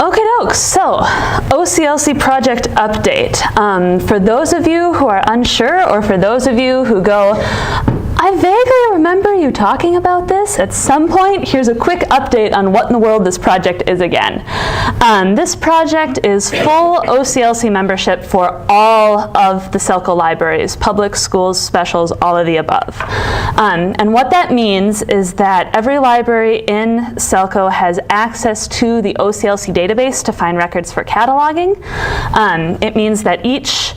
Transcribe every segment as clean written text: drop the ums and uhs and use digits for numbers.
Okay, dokes. So, OCLC project update. For those of you who are unsure, or for those of you who go, I vaguely remember you talking about this at some point, here's a quick update on what in the world this project is again. This project is full OCLC membership for all of the SELCO libraries, public schools, specials, all of the above. And what that means is that every library in SELCO has access to the OCLC database to find records for cataloging. It means that each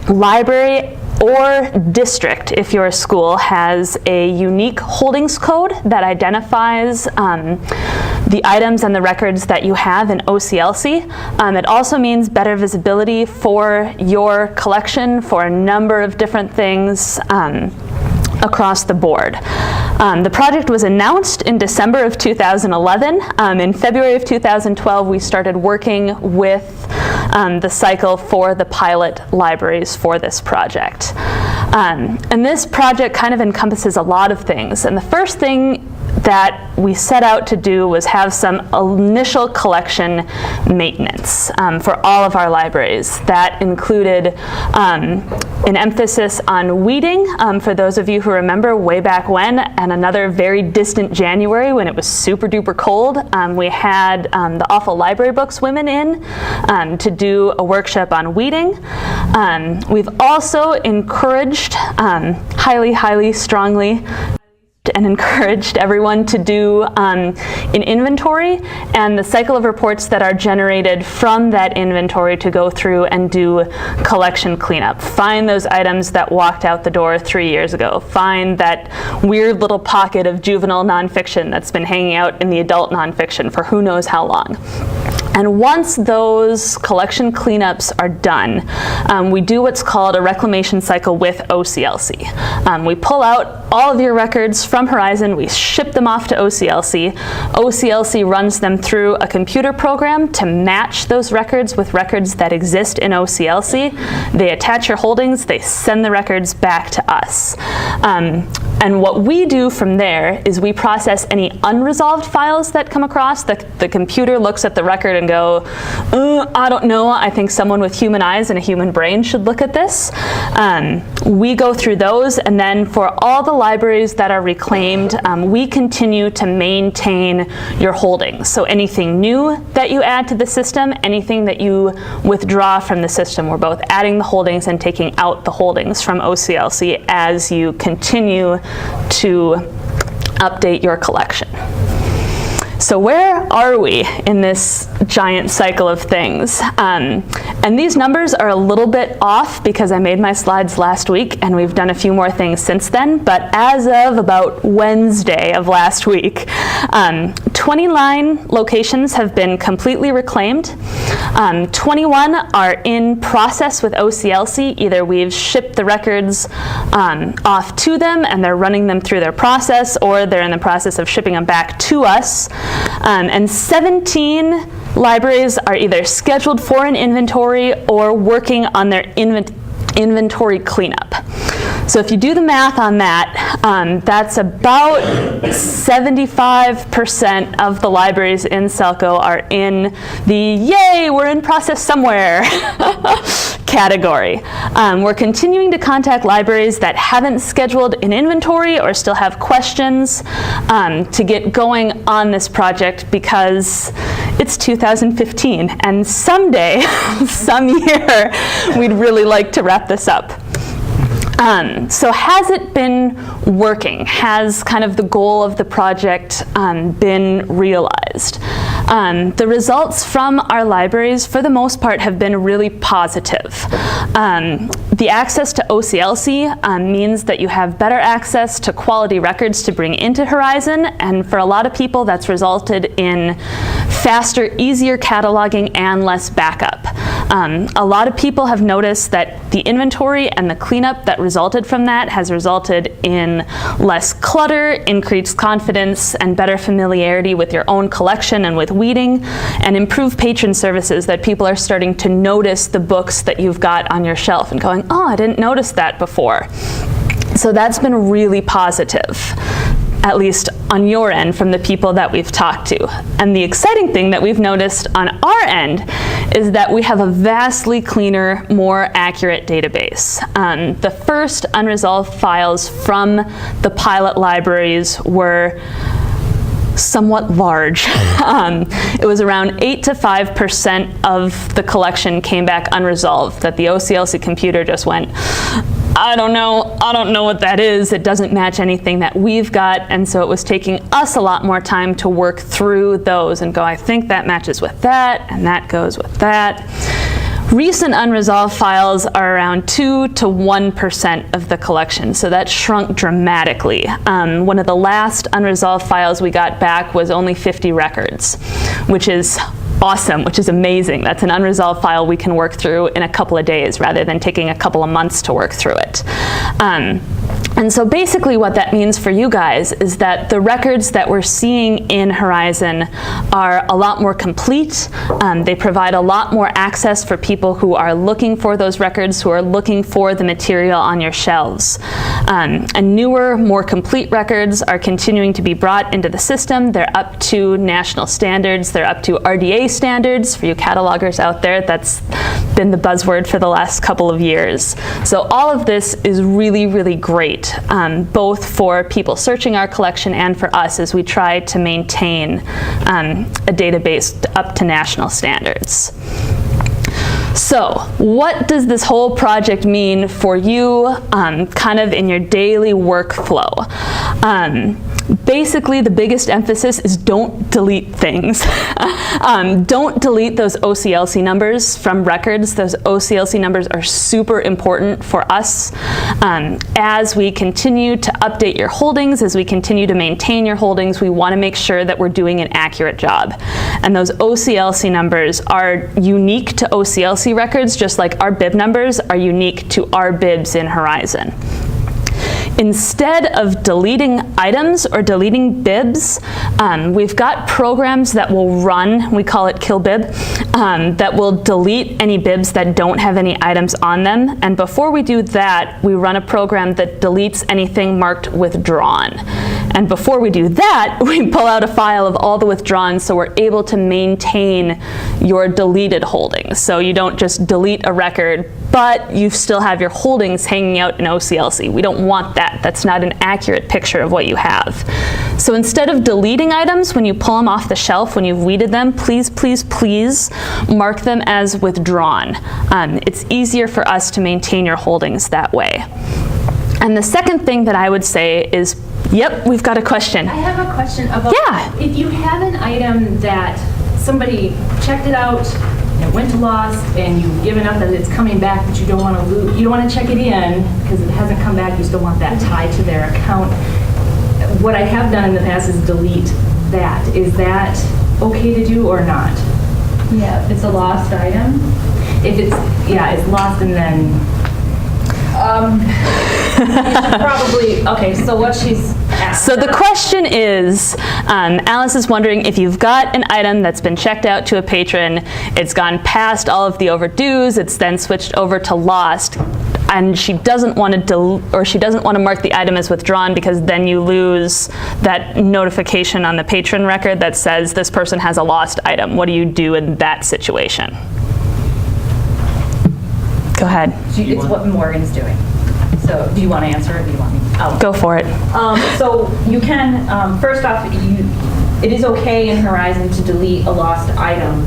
library or district, if your school, has a unique holdings code that identifies the items and the records that you have in OCLC. It also means better visibility for your collection for a number of different things across the board. The project was announced in December of 2011. In February of 2012, we started working with the cycle for the pilot libraries for this project. And this project kind of encompasses a lot of things. And the first thing that we set out to do was have some initial collection maintenance for all of our libraries. That included an emphasis on weeding, for those of you who remember way back when, and another very distant January when it was super duper cold. We had the Awful Library Books women in to do a workshop on weeding. We've also encouraged, highly, strongly, and encouraged everyone to do an inventory and the cycle of reports that are generated from that inventory to go through and do collection cleanup. Find those items that walked out the door 3 years ago. Find that weird little pocket of juvenile nonfiction that's been hanging out in the adult nonfiction for who knows how long. And once those collection cleanups are done, we do what's called a reclamation cycle with OCLC. We pull out all of your records from Horizon, we ship them off to OCLC. OCLC runs them through a computer program to match those records with records that exist in OCLC. They attach your holdings, they send the records back to us. And what we do from there is we process any unresolved files that come across. The computer looks at the record and go, I don't know, I think someone with human eyes and a human brain should look at this. We go through those, and then for all the libraries that are reclaimed, we continue to maintain your holdings. So anything new that you add to the system, anything that you withdraw from the system, we're both adding the holdings and taking out the holdings from OCLC as you continue to update your collection. So where are we in this giant cycle of things? And these numbers are a little bit off because I made my slides last week and we've done a few more things since then, but as of about Wednesday of last week, 29 locations have been completely reclaimed. 21 are in process with OCLC. Either we've shipped the records off to them and they're running them through their process, or they're in the process of shipping them back to us. And 17 libraries are either scheduled for an inventory or working on their inventory cleanup. So if you do the math on that, that's about 75% of the libraries in SELCO are in the yay, we're in process somewhere category. We're continuing to contact libraries that haven't scheduled an inventory or still have questions to get going on this project, because it's 2015 and someday, some year, we'd really like to wrap this up. So has it been working? Has kind of the goal of the project been realized? The results from our libraries, for the most part, have been really positive. The access to OCLC means that you have better access to quality records to bring into Horizon, and for a lot of people that's resulted in faster, easier cataloging and less backup. A lot of people have noticed that the inventory and the cleanup that resulted from that has resulted in less clutter, increased confidence, and better familiarity with your own collection and with weeding, and improved patron services that people are starting to notice the books that you've got on your shelf and going, oh, I didn't notice that before. So that's been really positive. at least on your end from the people that we've talked to. And the exciting thing that we've noticed on our end is that we have a vastly cleaner, more accurate database. The first unresolved files from the pilot libraries were somewhat large. It was around 8 to 5% of the collection came back unresolved, that the OCLC computer just went, I don't know what that is. It doesn't match anything that we've got. And so it was taking us a lot more time to work through those and go, I think that matches with that, and that goes with that. Recent unresolved files are around 2 to 1% of the collection, so that shrunk dramatically. One of the last unresolved files we got back was only 50 records, which is awesome, which is amazing. That's an unresolved file we can work through in a couple of days rather than taking a couple of months to work through it. And so basically what that means for you guys is that the records that we're seeing in Horizon are a lot more complete. They provide a lot more access for people who are looking for those records, who are looking for the material on your shelves. And newer, more complete records are continuing to be brought into the system. They're up to national standards. They're up to RDA standards. For you catalogers out there, that's been the buzzword for the last couple of years. So all of this is really, really great, both for people searching our collection and for us as we try to maintain a database up to national standards. So what does this whole project mean for you kind of in your daily workflow? Basically, the biggest emphasis is don't delete things. Don't delete those OCLC numbers from records. Those OCLC numbers are super important for us. As we continue to update your holdings, as we continue to maintain your holdings, we want to make sure that we're doing an accurate job. And those OCLC numbers are unique to OCLC records, just like our bib numbers are unique to our bibs in Horizon. Instead of deleting items or deleting bibs, we've got programs that will run, we call it kill bib, that will delete any bibs that don't have any items on them. And before we do that, we run a program that deletes anything marked withdrawn. And before we do that, we pull out a file of all the withdrawn so we're able to maintain your deleted holdings. So you don't just delete a record, but you still have your holdings hanging out in OCLC. We don't want that. That's not an accurate picture of what you have. So instead of deleting items, when you pull them off the shelf, when you've weeded them, please, please, please mark them as withdrawn. It's easier for us to maintain your holdings that way. And the second thing that I would say is, yep, we've got a question. I have a question about if you have an item that somebody checked it out, it went to lost, and you've given up that it's coming back, but you don't want to lose, you don't want to check it in because it hasn't come back, you still want that tied to their account. What I have done in the past is delete that. Is that okay to do or not? Yeah, if it's a lost item. If it's, it's lost and then you should probably, okay, so what she's asked. So the question is, Alice is wondering if you've got an item that's been checked out to a patron, it's gone past all of the overdues, it's then switched over to lost, and she doesn't want to mark the item as withdrawn because then you lose that notification on the patron record that says this person has a lost item. What do you do in that situation? Go ahead. It's what Morgan's doing. So do you want to answer or do you want me? Oh. Go for it. So you can, first off, it is okay in Horizon to delete a lost item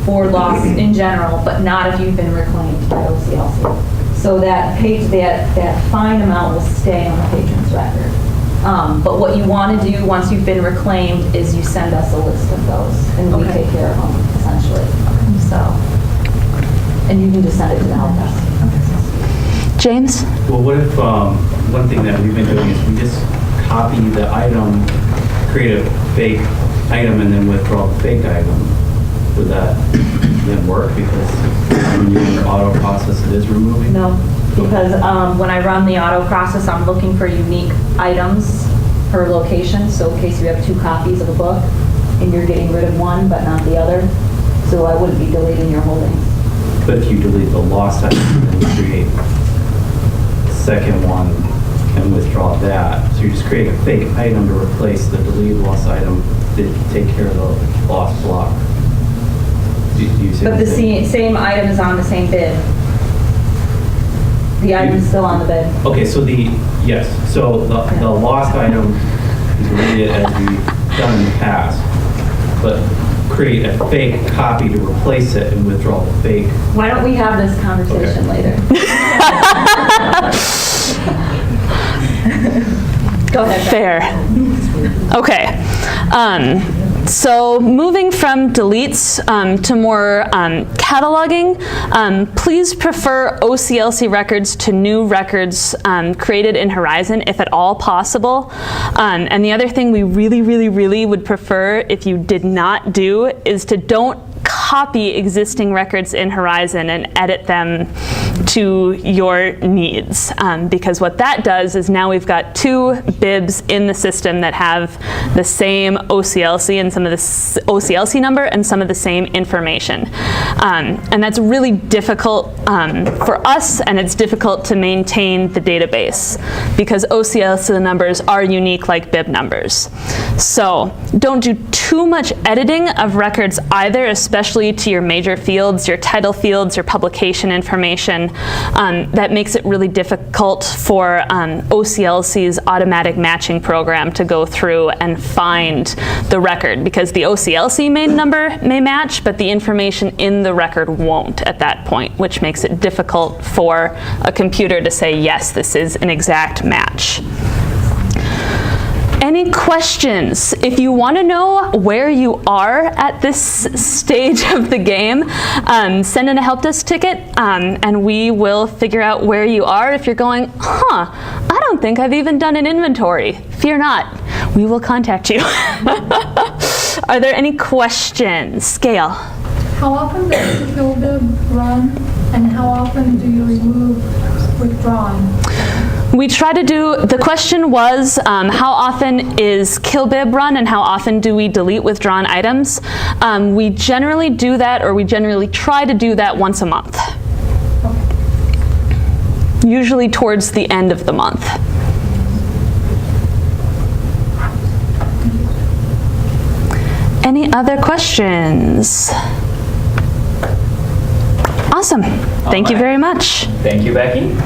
or loss in general, but not if you've been reclaimed by OCLC. So that fine amount will stay on the patron's record. But what you want to do once you've been reclaimed is you send us a list of those and we take care of them, essentially. And you can just send it to the help desk. James? Well, what if one thing that we've been doing is we just copy the item, create a fake item, and then withdraw the fake item? Would that then work? Because when you're in your auto process, it is removing? No, because when I run the auto process, I'm looking for unique items per location. So in case you have 2 copies of a book and you're getting rid of one but not the other, so I wouldn't be deleting your holdings. But if you delete the lost item and you create the second one and withdraw that. So you're just creating a fake item to replace the deleted lost item to take care of the lost block. Do you see But what the I'm saying? same item is on the same bid. The item's still on the bid. Okay, so yes, so the lost item is deleted as we've done in the past, but create a fake copy to replace it and withdraw the fake. Why don't we have this conversation later? Go ahead. Fair. Okay. So moving from deletes to more cataloging, please prefer OCLC records to new records created in Horizon, if at all possible. And the other thing we really would prefer if you did not do is to don't copy existing records in Horizon and edit them to your needs. Because what that does is now we've got two bibs in the system that have the same OCLC and some of the OCLC number and some of the same information. And that's really difficult for us, and it's difficult to maintain the database because OCLC numbers are unique like bib numbers. So don't do too much editing of records either, especially to your major fields, your title fields, your publication information. That makes it really difficult for OCLC's automatic matching program to go through and find the record, because the OCLC main number may match, but the information in the record won't at that point, which makes it difficult for a computer to say, yes, this is an exact match. Any questions? If you want to know where you are at this stage of the game, send in a help desk ticket and we will figure out where you are. If you're going, I don't think I've even done an inventory, fear not, we will contact you. Are there any questions? Gail? How often does the kill bib run, and how often do you remove withdrawn? We try to do, the question was, how often is kill bib run and how often do we delete withdrawn items? We generally do that, or we generally try to do that once a month. Usually towards the end of the month. Any other questions? Awesome. Thank you very much. Thank you, Becky.